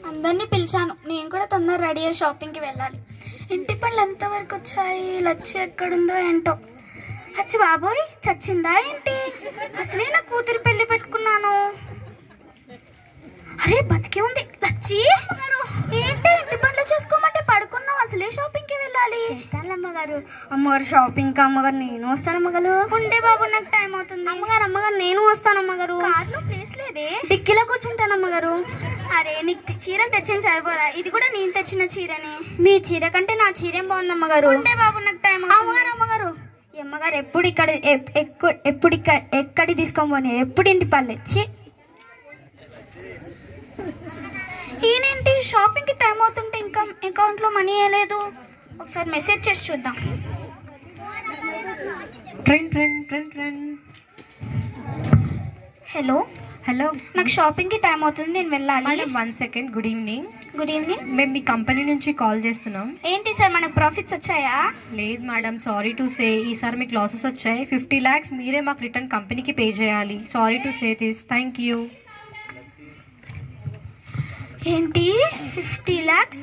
అందరినీ పిలిచాను, నేను కూడా తొందర రెడీ అయ్యి షాపింగ్కి వెళ్ళాలి. ఇంటి పనులు ఎంతవరకు వచ్చాయి? లచ్చి ఎక్కడుందో ఏంటో. అచ్చి బాబోయ్, చచ్చిందా ఏంటి? అసలే నా కూతురు పెళ్లి పెట్టుకున్నాను. అరే బతికే ఉంది లచ్చి. ఏంటి ఇంటి పనులు చేసుకోమంటే పడుకున్నావు? అసలే షాపింగ్కి వెళ్ళాలి. చేస్తాను అమ్మగారు. అమ్మగారు షాపింగ్కి అమ్మగారు నేను వస్తాను అమ్మగారు. ఉండే బాబు, నాకు టైం అవుతుంది. అమ్మగారు నేను వస్తాను అమ్మగారు. కార్లో ప్లేస్ లేదే, డిక్కీలో కూర్చుంటాను అమ్మగారు. అరే నీకు చీరలు తెచ్చిన సరిపోదా? ఇది కూడా నేను తెచ్చిన చీరని. మీ చీర కంటే నా చీరేం బాగుంది అమ్మగారు. ఉండే బాబు, నాకు టైం. అమ్మగారు ఈ అమ్మగారు ఎప్పుడు ఎక్కడి తీసుకోమని ఎప్పుడు ఇంటి పల్లె. ఈయనేంటి షాపింగ్కి టైం అవుతుంటే ఇంకా అకౌంట్లో మనీ వేయలేదు? ఒకసారి మెసేజ్ చేసి చూద్దాం. హలో హలో, నాకు షాపింగ్కి టైం అవుతుంది, నేను వెళ్ళాలి. Madam 1 second. Good evening. Good evening. మేము మీ కంపెనీ నుంచి కాల్ చేస్తున్నాం. ఏంటి సార్, మనకు ప్రాఫిట్స్ వచ్చాయా? లేదు మేడం, సారీ టు సే ఈసారి మీకు లాసెస్ వచ్చాయి. 50 lakhs మీరే మాకు రిటర్న్ కంపెనీకి పే చేయాలి. Sorry to say this. Thank you. ఏంటి 50 lakhs?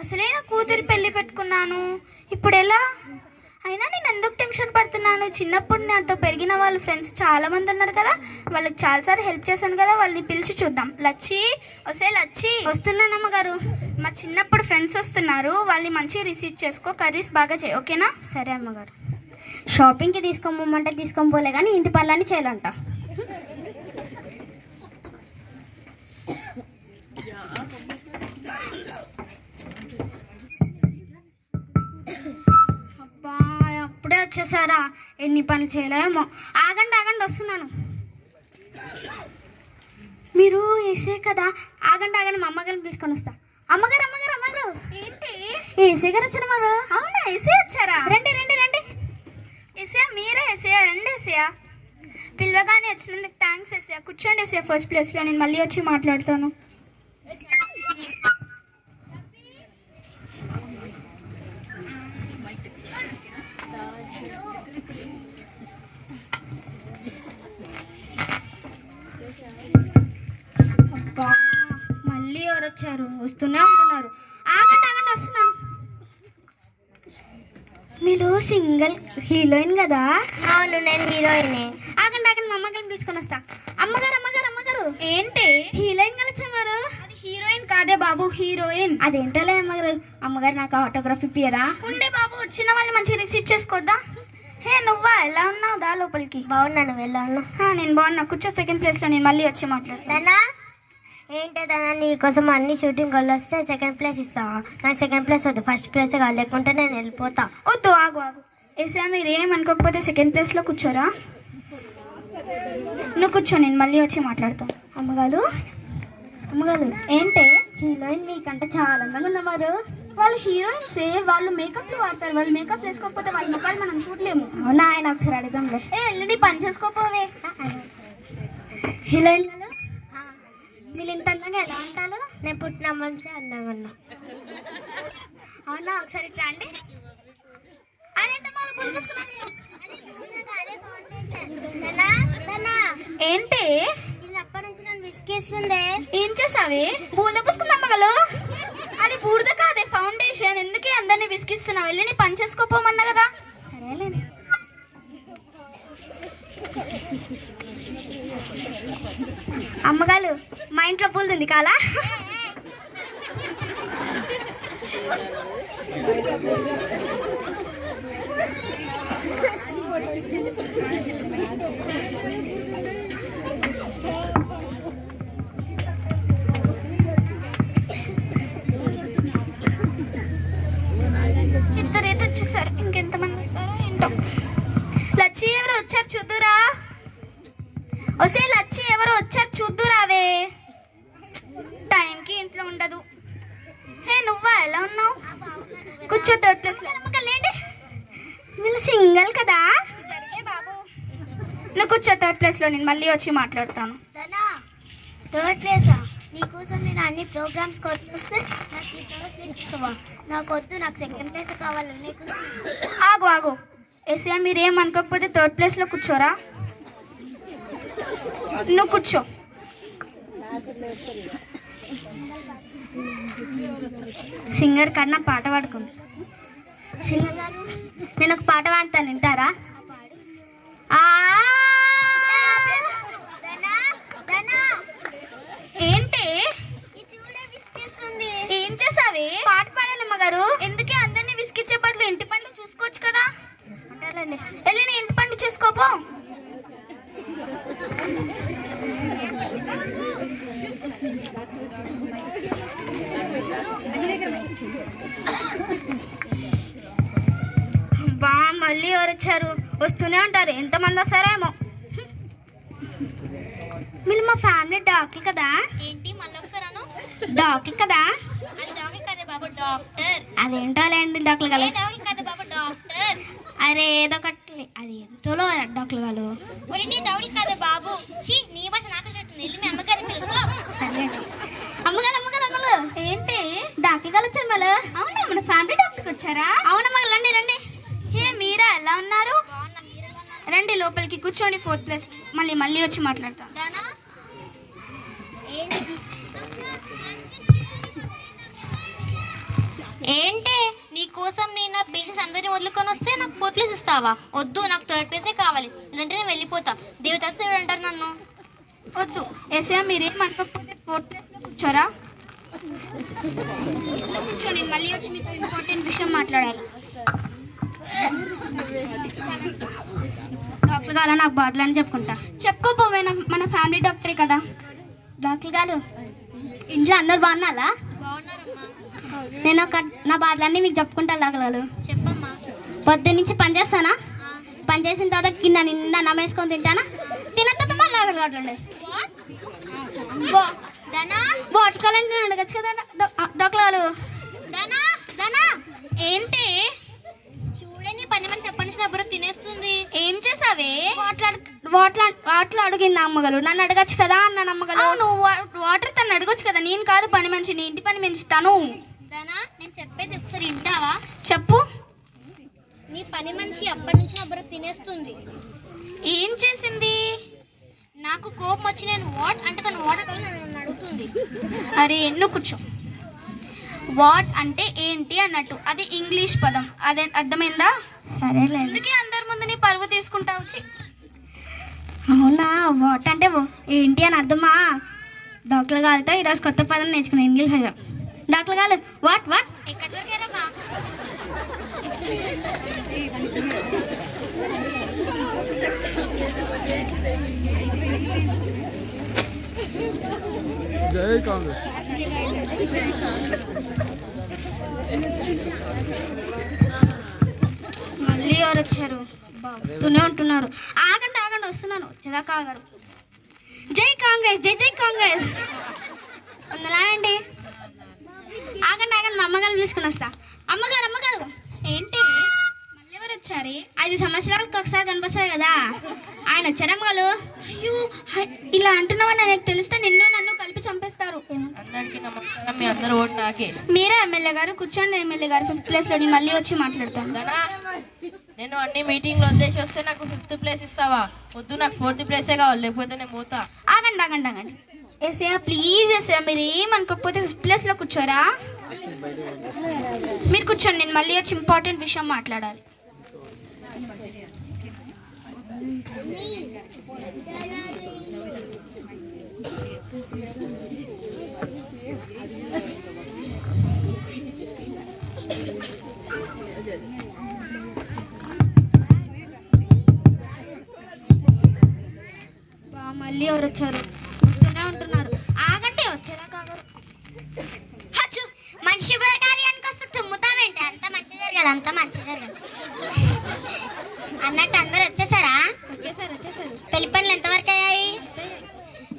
అసలే నా కూతురు పెళ్ళి పెట్టుకున్నాను, ఇప్పుడు ఎలా? అయినా నేను ఎందుకు టెన్షన్ పడుతున్నాను? చిన్నప్పుడు నాతో పెరిగిన వాళ్ళు ఫ్రెండ్స్ చాలామంది ఉన్నారు కదా, వాళ్ళకి చాలాసార్లు హెల్ప్ చేశాను కదా, వాళ్ళని పిలిచి చూద్దాం. లచ్చి, ఒసే లచ్చి. వస్తున్నాను అమ్మగారు. మా చిన్నప్పుడు ఫ్రెండ్స్ వస్తున్నారు, వాళ్ళని మంచిగా రిసీవ్ చేసుకో, కర్రీస్ బాగా చేయి, ఓకేనా? సరే అమ్మగారు. షాపింగ్కి తీసుకోమంటే తీసుకొని పోలే కానీ ఇంటి పనులన్నీ చేయాలంట. అబ్బా, అప్పుడే వచ్చేసారా? ఎన్ని పనులు చేయలేమో. ఆగండి వస్తున్నాను. మీరు ఏసే కదా, ఆగండి మా అమ్మగారిని తీసుకొని వస్తా. అమ్మగారు. ఏంటి ఏసే గారు వచ్చారు మరి? అవునా, ఏసే వచ్చారా? రండి. ఏసయా, మీరే ఏసయా? రండి ఏసయా. పిలవగానే వచ్చినందుకు థ్యాంక్స్ ఏసయా. కూర్చోండి ఏసయా ఫస్ట్ ప్లేస్లో, నేను మళ్ళీ వచ్చి మాట్లాడతాను. అబ్బా, మళ్ళీ ఎవరు వచ్చారు? వస్తూనే ఉంటున్నారు. ఆగండి వస్తున్నాను. మీరు సింగిల్ హీరోయిన్ కదా? అవును, నేను హీరోయినే. ఆగండి మా అమ్మగారిని పిలుచుకొని వస్తా. అమ్మగారు. ఏంటి హీరోయిన్ కలిసారు? అది హీరోయిన్ కాదే బాబు, హీరోయిన్. అదేంటలే అమ్మగారు నాకు ఆటోగ్రాఫ్ ఇప్పియరా? ఉండే బాబు, వచ్చిన వాళ్ళు మంచిగా రిసీవ్ చేసుకోద్దా? హే నువ్వా, ఎలా ఉన్నావు? దా లోపలికి. బాగున్నాను, వెళ్ళాను. నేను బాగున్నా, కూర్చో సెకండ్ ప్లేస్లో, నేను మళ్ళీ వచ్చి మాట్లాడతాను. ఏంటదన్నా, నీకోసం అన్ని షూటింగ్ వాళ్ళు వస్తే సెకండ్ ప్లేస్ ఇస్తావా? నాకు సెకండ్ ప్లేస్ వద్దు, ఫస్ట్ ప్లేస్ కాదు, లేకుంటే నేను వెళ్ళిపోతా. వద్దు, ఆగు. ఏసా, మీరు ఏమనుకోకపోతే సెకండ్ ప్లేస్లో కూర్చోరా? నువ్వు కూర్చో, నేను మళ్ళీ వచ్చి మాట్లాడతాను. అమ్మగారు ఏంటే? హీరోయిన్ మీకంటే చాలా అందంగా ఉన్నవారు. వాళ్ళు హీరోయిన్సే, వాళ్ళు మేకప్లు వాడతారు. వాళ్ళు మేకప్ వేసుకోకపోతే వాళ్ళ ముఖాలు మనం చూడలేము. అవునా, ఆయన ఒకసారి అడుగుదాంలే. వెళ్ళి పని చేసుకోపోవే. హీరోయిన్ వీళ్ళు ఇంత అందంగా ఎలా ఉంటారు? నేను పుట్టినమ్మంటే అందంగా ఉన్నా. అవునా, ఒకసారి రండి. ఏంటి అప్పటి నుంచి నన్ను విసిగిస్తుందే. ఏం చేసావే? బూంద పూసుకుందాం మగలు. అది బూడిద కాదే, ఫౌండేషన్. ఎందుకే అందరినీ విసిగిస్తున్నావు? వెళ్ళి నీ పని చేసుకోపోమన్నా కదా. సరేలేండి. అమ్మగారు, మా ఇంట్లో పూలు ఉంది కాలా? ఇద్దరైతే వచ్చేసారు, ఇంకెంతమంది వస్తారో ఏంటో. లచ్చి ఎవరు వచ్చారు చూద్దురా? వస్తే లచ్చి ఎవరు వచ్చారు చూద్దురావే. టైంకి ఇంట్లో ఉండదు. హే నువ్వా, ఎలా ఉన్నావు? కూర్చో థర్డ్ ప్లేస్లో. లేండి, మీరు సింగల్ కదా? జరిగే బాబు, నువ్వు కూర్చో థర్డ్ ప్లేస్లో, నేను మళ్ళీ వచ్చి మాట్లాడతాను. థర్డ్ ప్లేసా? నీకోసం నేను అన్ని ప్రోగ్రామ్స్కి వస్తే నాకు ఈ థర్డ్ ప్లేస్ ఇస్తావా? నాకు వద్దు, నాకు సెకండ్ ప్లేస్ కావాలి. నీకు ఆగు. ఏసీఆ, మీరు ఏమనుకోకపోతే థర్డ్ ప్లేస్లో కూర్చోరా? నువ్వు కూర్చో. సింగర్ కన్నా పాట పాడుకోండి. సింగర్ గారు నేను ఒక పాట పాడతాను, వింటారా? ఏంటి ఏం చేసావే? పాట పాడాలి అమ్మగారు. ఎందుకే అందరినీ విసిగిచ్చే బదులు ఇంటి పనులు చూసుకోవచ్చు కదా. చేసుకుంటారండి. వెళ్ళి నీ ఇంటి పనులు చూసుకోపో. బా మళ్ళీ ఎవరు వచ్చారు? వస్తూనే ఉంటారు, ఎంతమంది వస్తారేమో. మీరు మా ఫ్యామిలీ డాక్టర్ కదా? ఏంటి మళ్ళీ ఒకసారి అను? డాక్టర్ కదా? అది డాక్టర్ కదా బాబు, డాక్టర్. అదేంటో లేండి డాక్టర్ గారు. డాక్టర్ కదా బాబు, డాక్టర్. అరే ఏదో ఒకటి అది ఏంటో డాక్టర్ గారు. ఒరి నీ డాక్టర్ కదా బాబు. ఛీ నీ భాష నాకు చెట్టు. వెళ్ళి మీ అమ్మగారి పిల్లలు. సరే అమ్మగారు అమ్మగారు అమ్మగారు. ఏంటి డాక్టర్ గారు వచ్చారు మళ్ళీ. అవునా, మన ఫ్యామిలీ డాక్టర్కి వచ్చారా? అవునమ్మా, రండి రండి. హే మీరా, ఎలా ఉన్నారు? రండి లోపలికి కూర్చోండి, 4th ప్లేస్. మళ్ళీ వచ్చి మాట్లాడతాం. ఏంటి నీ కోసం నేను నా పేషెంట్స్ అందరినీ వదులుకొని వస్తే నాకు 4th ప్లేస్ ఇస్తావా? వద్దు, నాకు 3rd ప్లేసే కావాలి, లేదంటే నేను వెళ్ళిపోతా. దేవతాడు అంటారు నన్ను. వద్దు ఎస్ఐ, మీరేం అనుకోకపోతే 4th ప్లేస్లో కూర్చోరా. కూర్చోండి, మళ్ళీ వచ్చి మీతో ఇంపార్టెంట్ విషయం మాట్లాడాలి. డాక్టర్ గారు నాకు బాధలని చెప్పుకుంటా. చెప్పుకోపోవే, మన ఫ్యామిలీ డాక్టరే కదా. డాక్టర్ గారు ఇంట్లో అందరు బాగున్నారా? నేను నా బాధలన్నీ మీకు చెప్పుకుంటా డాక్టర్ గారు. చెప్పమ్మా. పొద్దు నుంచి పని చేస్తానా, పని చేసిన తర్వాత కింద నిండా నమ్మేసుకొని తింటానా, తిన్న తర్వాత మళ్ళీ అడగండి. బాటిల్ కావాలంటే నేను అడగచ్చు కదా డాక్టర్ గారు. ఏంటి చూడని పని మని చెప్పనిసిన బుర్ర తినేస్తుంది. ఏం చేసావే? వాటర్ అడిగింది అమ్మగలు, నన్ను అడగచ్చు కదా అన్న అమ్మగలు. నువ్వు వాటర్ తను అడగొచ్చు కదా. నేను కాదు పని మనిషి, నీ ఇంటి పని పెంచుతాను. నేను చెప్పేది ఒకసారి వింటావా? చెప్పు. నీ పని మనిషి అప్పటి నుంచి నా బుర్ర తినేస్తుంది. ఏం చేసింది? నాకు కోపం వచ్చి నేను వాట్ అంటే తను వాటర్ కావాలి నన్ను అడుగుతుంది. అరే నువ్వు కూర్చో. వాట్ అంటే ఏంటి అన్నట్టు, అది ఇంగ్లీష్ పదం. అదే అర్థమైందా? సరేలే. అందుకే అందరి ముందు నీ పరువు తీసుకుంటావు. అవునా, వాట్ అంటే ఏంటి అని అర్థమా? డాక్టర్ గారితో ఈరోజు కొత్త పదం నేర్చుకున్నాను, ఇంగ్లీష్ పదం. డాక్టర్ గారు వాట్ వాట్ ఎక్కడ దొరికారమ్మా? జై కాంగ్రెస్. మళ్ళీ ఎవరు వచ్చారు? వస్తూనే ఉంటున్నారు. ఆగండి వస్తున్నాను, వచ్చేదాకా ఆగరు. జై కాంగ్రెస్, జై జై కాంగ్రెస్. వందలానండి. ఆగండి మా అమ్మగారు తీసుకుని వస్తా. అమ్మగారు ఏంటి మళ్ళీ ఎవరు వచ్చారే? 5 సంవత్సరాలకు ఒకసారి కనిపిస్తారు కదా, ఆయన వచ్చారమ్మగారు. అయ్యో ఇలా అంటున్నావని నాకు తెలిస్తే నన్ను కలిపి చంపేస్తారు. అందరికీ నమస్కారం. మీ అందరూ ఓటు నాకే. మీరే ఎమ్మెల్యే గారు, కూర్చోండి. ఎమ్మెల్యే గారు 5th ప్లేస్లో మళ్ళీ వచ్చి మాట్లాడతాను. నేను అన్ని మీటింగ్లో వదిలేసి వస్తే నాకు 5th ప్లేస్ ఇస్తావా? వద్దు, నాకు 4th ప్లేసే కావాలి, లేకపోతే నేను పోతా. ఆగండి ఎస్ఐ ప్లీజ్. ఎస్ఐ మీరు ఏమనుకోకపోతే 5th ప్లేస్లో కూర్చోరా. మీరు కూర్చోండి, నేను మళ్ళీ వచ్చి ఇంపార్టెంట్ విషయం మాట్లాడాలి. మళ్ళీ ఎవరు వచ్చారు? వస్తూనే ఉంటున్నారు. ఆగండి, వచ్చేదాకా ఆగరు. మనిషి కార్యానికి వస్తే తుమ్ముతావేంటి? అంత మంచి జరగాలి అన్నట్టు అందరు వచ్చేసారా? వచ్చేసారు. పెళ్లి పనులు ఎంతవరకు అయ్యాయి?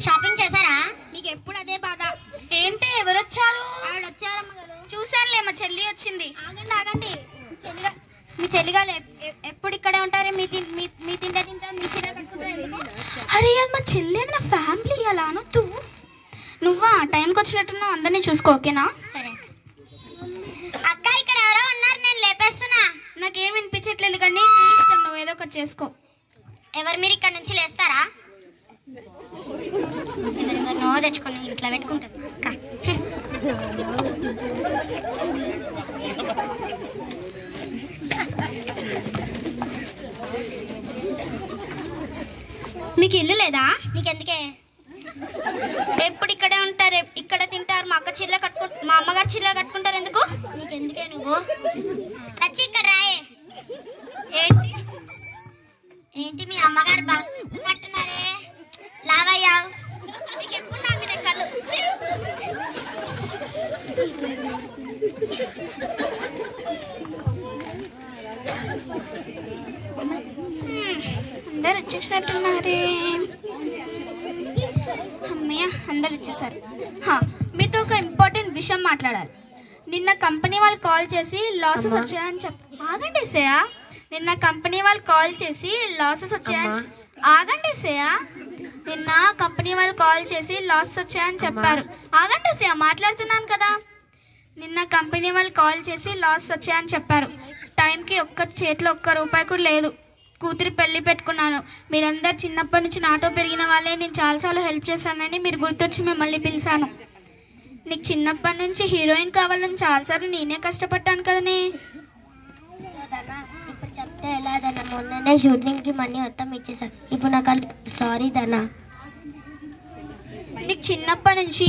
షాపింగ్ చేశారా? నీకు ఎప్పుడు అదే బాధ. ఏంటి ఎవరు వచ్చారు? ఆవిడ వచ్చారమ్మగారు. చూసానులే, మా చెల్లి వచ్చింది. ఆగండి మీ చెల్లిగాలు ఎప్పుడు ఇక్కడే ఉంటారు? మీ తింటే తింటారు, మీ చీర కట్టుకుంటారు. అరే అది మా చెల్లి, నా ఫ్యామిలీ. అలా అనొద్దు. నువ్వా టైంకి వచ్చినట్టున్నావు, అందరినీ చూసుకో. ఓకేనా? సరే అక్క ఇక్కడ ఎవరో ఉన్నారు, నేను లేపేస్తున్నా. నాకేం వినిపించట్లేదు కానీ నీ ఇష్టం, నువ్వు ఏదో ఒకటి చేసుకో. ఎవరు మీరు ఇక్కడ నుంచి లేస్తారా? ఎవరెవరినో తెచ్చుకొని ఇంట్లో పెట్టుకుంటారు అక్క. మీకు ఇల్లు లేదా? నీకెందుకే? ఎప్పుడు ఇక్కడే ఉంటారు, ఇక్కడ తింటారు. మా అమ్మగారు చీరలు కట్టుకుంటారు. ఎందుకు? నీకెందుకే? నువ్వు వచ్చి ఇక్కడ రాయే. ఏంటి మీ అమ్మగారు బాగా కట్టున్నారే? లావయ్యా, మీకు ఎప్పుడు నా మీద కళ్ళు. అందరు వచ్చేసినట్టున్నారే. అమ్మయ్య, అందరు వచ్చేసారు. మీతో ఒక ఇంపార్టెంట్ విషయం మాట్లాడాలి. నిన్న కంపెనీ వాళ్ళు కాల్ చేసి లాసెస్ వచ్చాయని ఆగండి సేయా. నిన్న కంపెనీ వాళ్ళు కాల్ చేసి లాసెస్ వచ్చాయని ఆగండి సేయా. నిన్న కంపెనీ వాళ్ళు కాల్ చేసి లాసెస్ వచ్చాయని చెప్పారు. ఆగండి సేయా, మాట్లాడుతున్నాను కదా. నిన్న కంపెనీ వాళ్ళు కాల్ చేసి లాసెస్ వచ్చాయని చెప్పారు. టైంకి చేతిలో ఒక్క రూపాయి కూడా లేదు. కూతురు పెళ్ళి పెట్టుకున్నాను. మీరందరు చిన్నప్పటి నుంచి నాతో పెరిగిన వాళ్ళే. నేను చాలాసార్లు హెల్ప్ చేశానని మీరు గుర్తొచ్చి మిమ్మల్ని పిలిచాను. నీకు చిన్నప్పటి నుంచి హీరోయిన్ కావాలని చాలాసార్లు నేనే కష్టపడ్డాను కదనే. ఇప్పుడు చెప్తే ఎలా దన్నా? మొన్ననే షూటింగ్కి మనీ మొత్తం ఇచ్చేసాను. ఇప్పుడు నాకు సారీ దన్నా. నీకు చిన్నప్పటి నుంచి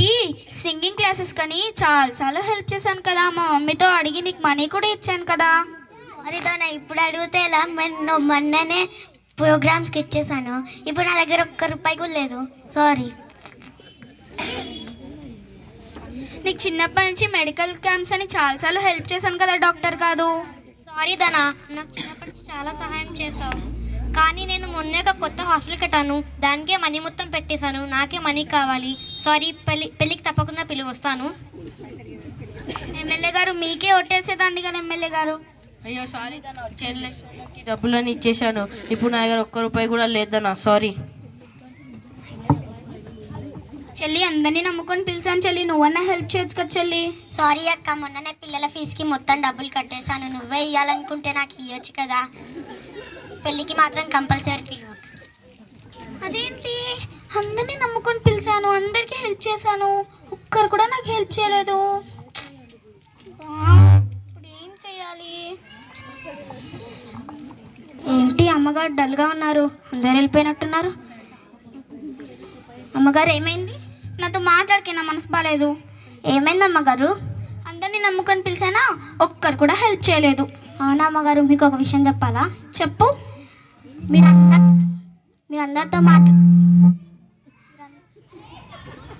సింగింగ్ క్లాసెస్ కానీ చాలాసార్లు హెల్ప్ చేశాను కదా. మా మమ్మీతో అడిగి నీకు మనీ కూడా ఇచ్చాను కదా. మరి దానా ఇప్పుడు అడిగితే ఎలా? నువ్వు మొన్ననే ప్రోగ్రామ్స్కి ఇచ్చేసాను. ఇప్పుడు నా దగ్గర ఒక్క రూపాయి కూడా లేదు. సారీ. నీకు చిన్నప్పటి నుంచి మెడికల్ క్యాంప్స్ అని చాలాసార్లు హెల్ప్ చేశాను కదా, డాక్టర్ కాదు. సారీ దానా, నాకు చిన్నప్పటి నుంచి చాలా సహాయం చేసావు. కానీ నేను మొన్నే ఒక కొత్త హాస్పిటల్ కట్టాను. దానికే మనీ మొత్తం పెట్టేశాను. నాకే మనీ కావాలి. సారీ. పెళ్ళికి తప్పకుండా పిలువ వస్తాను. ఎమ్మెల్యే గారు, మీకే ఒట్టేసేదాన్ని కదా ఎమ్మెల్యే గారు. అయ్యో సారీ దన్నా, వచ్చే ఎలక్షన్కి డబ్బులని ఇచ్చేసాను. ఇప్పుడు నా దగ్గర ఒక్క రూపాయి కూడా లేదన్నా. సారీ చెల్లి. అందరినీ నమ్ముకొని పిలిచాను చెల్లి, నువ్వన్నా హెల్ప్ చేయొచ్చు కదా చెల్లి. సారీ అక్క, మొన్ననే పిల్లల ఫీజుకి మొత్తం డబ్బులు కట్టేశాను. నువ్వే ఇవ్వాలనుకుంటే నాకు ఇవ్వచ్చు కదా. పెళ్ళికి మాత్రం కంపల్సరీ పిలువు. అదేంటి, అందరినీ నమ్ముకొని పిలిచాను, అందరికీ హెల్ప్ చేశాను, ఒక్కరు కూడా నాకు హెల్ప్ చేయలేదు. ఇప్పుడు ఏం చేయాలి? ఏంటి అమ్మగారు డల్గా ఉన్నారు? అందరు వెళ్ళిపోయినట్టున్నారు. అమ్మగారు ఏమైంది? నాతో మాట్లాడితే నా మనసు బాగాలేదు. ఏమైంది అమ్మగారు? అందరినీ నమ్ముకొని పిలిచానా, ఒక్కరు కూడా హెల్ప్ చేయలేదు. అవునా అమ్మగారు, మీకు ఒక విషయం చెప్పాలా? చెప్పు.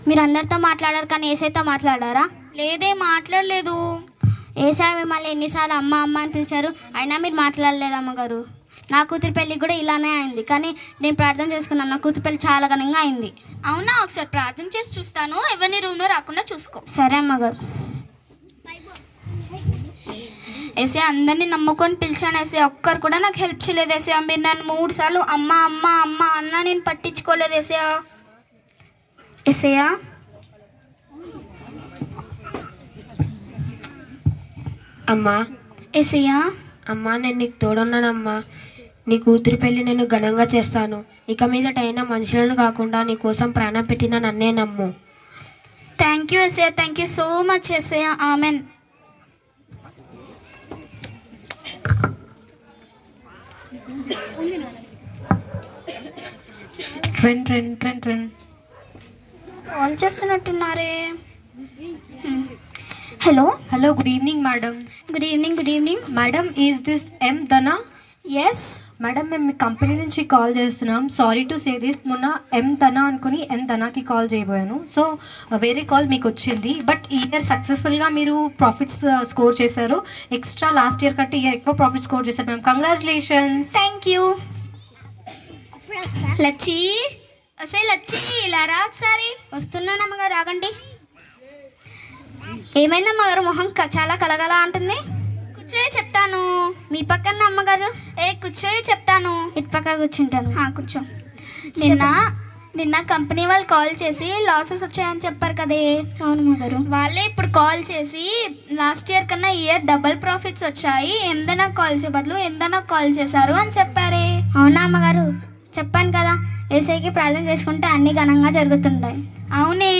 మీరందరితో మాట్లాడారు కానీ ఏసైతో మాట్లాడారా? లేదే, మాట్లాడలేదు. ఏసారి మిమ్మల్ని ఎన్నిసార్లు అమ్మ అమ్మ అని పిలిచారు, అయినా మీరు మాట్లాడలేదు అమ్మగారు. నా కూతురు పెళ్ళి కూడా ఇలానే అయింది. కానీ నేను ప్రార్థన చేసుకున్నాను. నా కూతురు పెళ్ళి చాలా ఘనంగా అయింది. అవునా? ఒకసారి ప్రార్థన చేసి చూస్తాను. ఎవరిని రూమ్లో రాకుండా చూసుకో. సరే అమ్మగారు. ఏసే, అందరినీ నమ్ముకొని పిలిచాను ఏసే, ఒక్కరు కూడా నాకు హెల్ప్ చేయలేదు ఏసే. మీరు నన్ను 3 సార్లు అమ్మ అమ్మ అమ్మ అన్న, నేను పట్టించుకోలేదు ఏసయా. ఏసయా, అమ్మా. ఏసయ్యా. అమ్మా, నేను నీకు తోడున్నానమ్మా. నీ కూతురు పెళ్ళి నేను ఘనంగా చేస్తాను. ఇక మీదటైనా మనుషులను కాకుండా నీ కోసం ప్రాణం పెట్టిన నన్నే నమ్ము. Thank you Yesayya, thank you so much Yesayya. Amen. Call చేస్తున్నట్టున్నారే. Hello. Hello, good evening madam. Good evening. Good evening madam, is this M Dhana? Yes madam, మేము మీ కంపెనీ నుంచి కాల్ చేస్తున్నాం. సారీ టు సే దిస్, మొన్న ఎం ధనా అనుకుని ఎన్ ధనాకి call చేయబోయాను. So వేరే కాల్ మీకు వచ్చింది. బట్ ఈ ఇయర్ సక్సెస్ఫుల్గా మీరు ప్రాఫిట్స్ స్కోర్ చేశారు. ఎక్స్ట్రా లాస్ట్ ఇయర్ కంటే ఇయర్ ఎక్కువ ప్రాఫిట్ స్కోర్ చేశారు ma'am. Congratulations. Thank you. Lachchi, అసలు లచ్చి ఇలా రా ఒకసారి. వస్తున్నాను అమ్మగారు, ఆగండి. ఏమైంది అమ్మగారు? మొహం చాలా కలగల అంటుంది. కూర్చోయే చెప్తాను. మీ పక్కన అమ్మగారు. కూర్చోయే చెప్తాను. ఇటు పక్క కూర్చుంటాను. కూర్చో. నిన్న కంపెనీ వాళ్ళు కాల్ చేసి లాసెస్ వచ్చాయని చెప్పారు కదే. అవును అమ్మగారు. వాళ్ళే ఇప్పుడు కాల్ చేసి లాస్ట్ ఇయర్ కన్నా ఈ ఇయర్ డబుల్ ప్రాఫిట్స్ వచ్చాయి, ఎందైనా కాల్ చేసే బదులు ఎందైనా కాల్ చేశారు అని చెప్పారే. అవునా అమ్మగారు? చెప్పాను కదా, ఏసైకి ప్రార్థన చేసుకుంటే అన్ని ఘనంగా జరుగుతుంటాయి. అవునే.